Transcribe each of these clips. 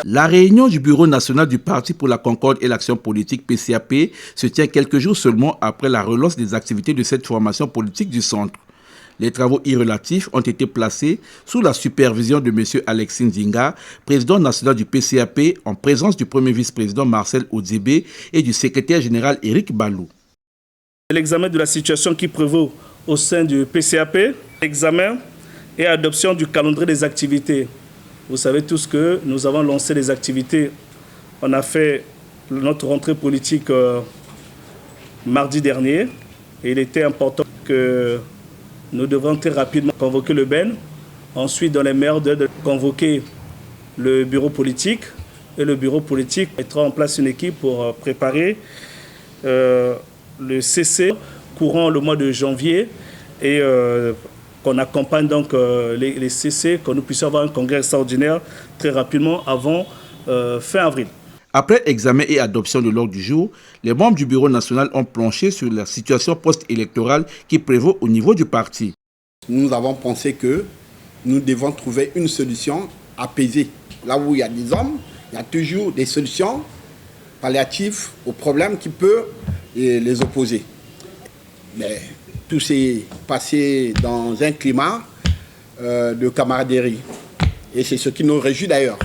La réunion du Bureau national du Parti pour la Concorde et l'Action politique PCAP se tient quelques jours seulement après la relance des activités de cette formation politique du centre. Les travaux irrelatifs ont été placés sous la supervision de M. Alexis Ndinga, président national du PCAP, en présence du premier vice-président Marcel Odzébé et du secrétaire général Éric Balou. L'examen de la situation qui prévaut au sein du PCAP, examen et adoption du calendrier des activités. Vous savez tous que nous avons lancé des activités. On a fait notre rentrée politique mardi dernier et il était important que nous devons très rapidement convoquer le BEN. Ensuite, dans les meilleurs délais, de convoquer le bureau politique. Et le bureau politique mettra en place une équipe pour préparer le CC courant le mois de janvier et qu'on accompagne donc les CC, que nous puissions avoir un congrès extraordinaire très rapidement avant fin avril. Après examen et adoption de l'ordre du jour, les membres du bureau national ont planché sur la situation post-électorale qui prévaut au niveau du parti. Nous avons pensé que nous devons trouver une solution apaisée. Là où il y a des hommes, il y a toujours des solutions palliatives aux problèmes qui peuvent les opposer. Mais tout s'est passé dans un climat de camaraderie. Et c'est ce qui nous réjouit d'ailleurs.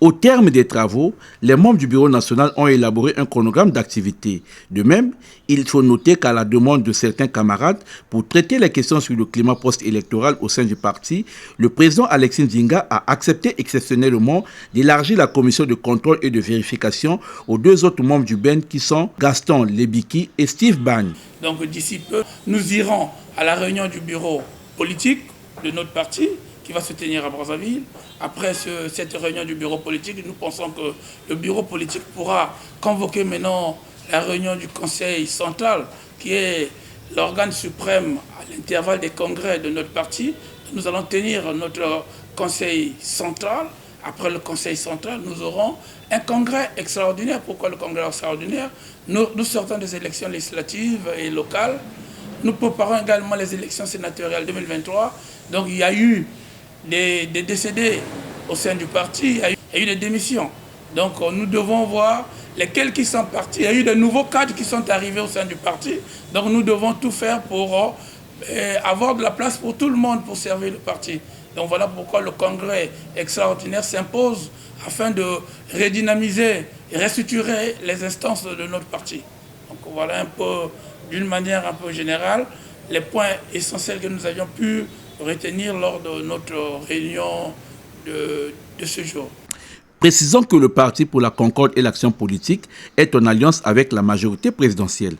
Au terme des travaux, les membres du bureau national ont élaboré un chronogramme d'activité. De même, il faut noter qu'à la demande de certains camarades, pour traiter les questions sur le climat post-électoral au sein du parti, le président Alexis Ndinga a accepté exceptionnellement d'élargir la commission de contrôle et de vérification aux deux autres membres du BEN qui sont Gaston Lebiki et Steve Bagne. Donc d'ici peu, nous irons à la réunion du bureau politique de notre parti qui va se tenir à Brazzaville. Après cette réunion du bureau politique, nous pensons que le bureau politique pourra convoquer maintenant la réunion du conseil central, qui est l'organe suprême à l'intervalle des congrès de notre parti. Nous allons tenir notre conseil central. Après le conseil central, nous aurons un congrès extraordinaire. Pourquoi le congrès extraordinaire? Nous sortons des élections législatives et locales. Nous préparons également les élections sénatoriales 2023. Donc il y a eu des décédés au sein du parti, il y a eu des démissions. Donc nous devons voir lesquels qui sont partis. Il y a eu de nouveaux cadres qui sont arrivés au sein du parti. Donc nous devons tout faire pour avoir de la place pour tout le monde pour servir le parti. Donc voilà pourquoi le congrès extraordinaire s'impose afin de redynamiser et restructurer les instances de notre parti. Donc voilà un peu, d'une manière un peu générale, les points essentiels que nous avions pu retenir lors de notre réunion de ce jour. Précisons que le Parti pour la Concorde et l'Action politique est en alliance avec la majorité présidentielle.